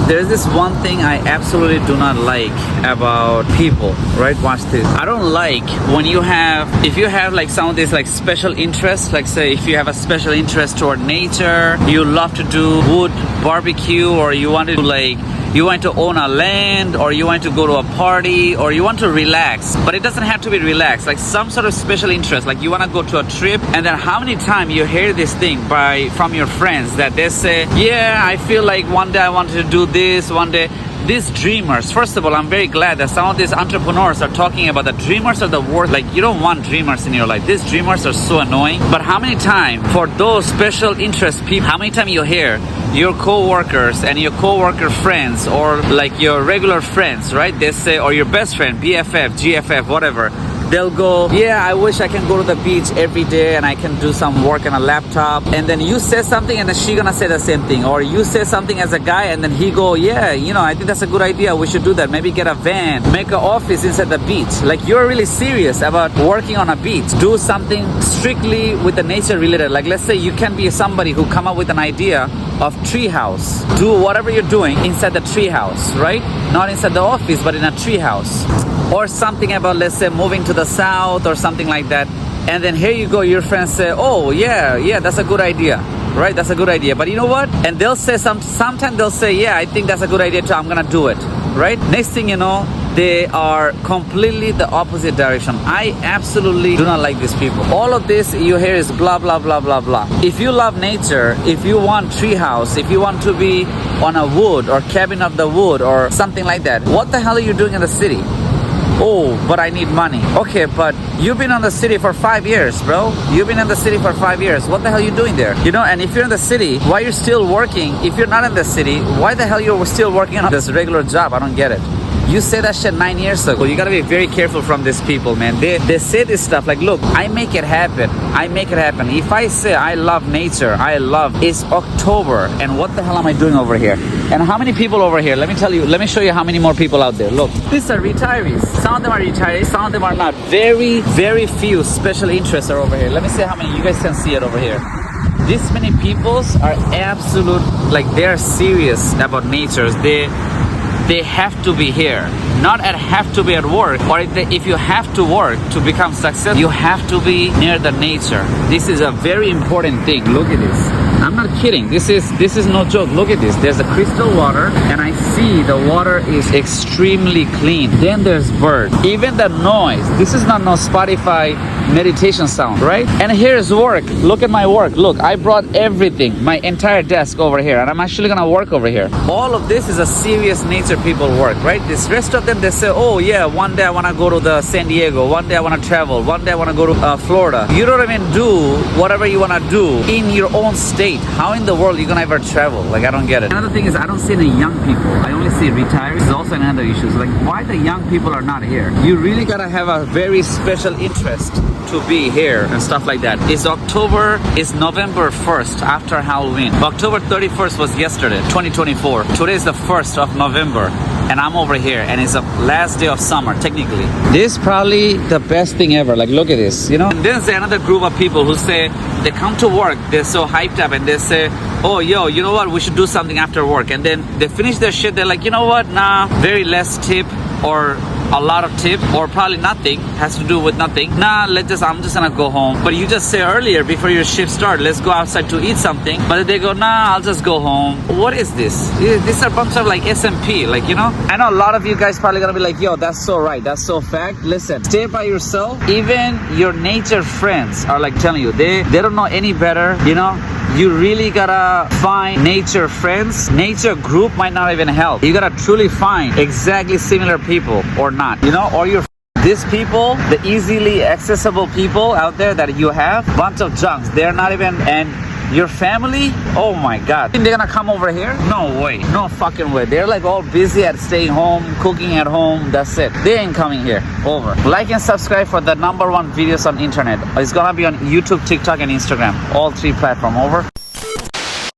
There's this one thing I absolutely do not like about people, right? Watch this. I don't like when if you have like some of these like special interests, like say if you have a special interest toward nature, you love to do wood barbecue, or you want to own a land, or you want to go to a party, or you want to relax, but it doesn't have to be relaxed, like some sort of special interest, like you want to go to a trip. And then how many times you hear this thing from your friends that they say, yeah, I feel like one day I wanted to do this, one day. These dreamers, first of all, I'm very glad that some of these entrepreneurs are talking about the dreamers are the worst. Like, you don't want dreamers in your life. These dreamers are so annoying. But how many times for those special interest people, how many times you hear your co-workers and your co-worker friends, or like your regular friends, right? They say, or your best friend, BFF, GFF, whatever. They'll go, yeah, I wish I can go to the beach every day and I can do some work on a laptop. And then you say something and then she gonna say the same thing. Or you say something as a guy and then he go, yeah, I think that's a good idea. We should do that. Maybe get a van, make an office inside the beach. Like, you're really serious about working on a beach. Do something strictly with the nature related. Like, let's say you can be somebody who come up with an idea of treehouse. Do whatever you're doing inside the treehouse, right? Not inside the office, but in a treehouse. Or something about, let's say, moving to the south or something like that. And then here you go, your friends say, oh yeah, that's a good idea, right? That's a good idea. But you know what? And they'll say sometimes they'll say, yeah, I think that's a good idea too, I'm gonna do it, right? Next thing you know, they are completely the opposite direction. I absolutely do not like these people. All of this you hear is blah, blah, blah, blah, blah. If you love nature, if you want treehouse, if you want to be on a wood or cabin of the wood or something like that, what the hell are you doing in the city? Oh, but I need money. Okay, but you've been on the city for 5 years, bro. You've been in the city for 5 years. What the hell are you doing there? And if you're in the city, why you're still working? If you're not in the city, why the hell you're still working on this regular job? I don't get it. You say that shit 9 years ago. You gotta be very careful from these people, man. They say this stuff like, look, I make it happen. I make it happen. If I say I love nature, it's October, and what the hell am I doing over here? And how many people over here? Let me show you how many more people out there. Look, these are retirees. Some of them are retirees, some of them are not. Very, very few special interests are over here. Let me see how many. You guys can see it over here. This many peoples are absolute, like, they're serious about nature. They have to be here, not have to be at work. Or if you have to work to become successful, you have to be near the nature. This is a very important thing. Look at this. I'm not kidding. This is no joke. Look at this. There's a crystal water, and I see the water is extremely clean. Then there's bird. Even the noise. This is not no Spotify meditation sound, right? And here's work. Look at my work. Look, I brought everything, my entire desk over here, and I'm actually gonna work over here. All of this is a serious nature people work, right? This rest of them, they say, oh yeah, one day I want to go to the San Diego, one day I want to travel, one day I want to go to Florida. You don't even do whatever you want to do in your own state. How in the world are you gonna ever travel? Like, I don't get it. Another thing is, I don't see any young people. I only see retirees. It's also another issue. Like, why the young people are not here? You really gotta have a very special interest to be here and stuff like that. It's November 1st after Halloween. October 31st was yesterday, 2024. Today is the 1st of November. And I'm over here, and it's the last day of summer, technically. This is probably the best thing ever. Like, look at this, And then there's another group of people who say, they come to work, they're so hyped up, and they say, oh, yo, you know what, we should do something after work. And then they finish their shit, they're like, you know what, nah, very less tip, or a lot of tip, or probably nothing, has to do with nothing. Nah, I'm just gonna go home. But you just say earlier, before your shift starts, let's go outside to eat something. But they go, nah, I'll just go home. What is this? These are a bunch of like SMP, I know a lot of you guys probably gonna be like, yo, that's so right, that's so fact. Listen, stay by yourself. Even your nature friends are like telling you, they don't know any better, You really gotta find nature friends. Nature group might not even help. You gotta truly find exactly similar people or not, or these people, the easily accessible people out there that you have, bunch of junks. They're not even, and your family, oh my God. Think they're gonna come over here? No way, no fucking way. They're like all busy at staying home, cooking at home, that's it. They ain't coming here, over. Like and subscribe for the #1 videos on internet. It's gonna be on YouTube, TikTok, and Instagram. All 3 platforms, over.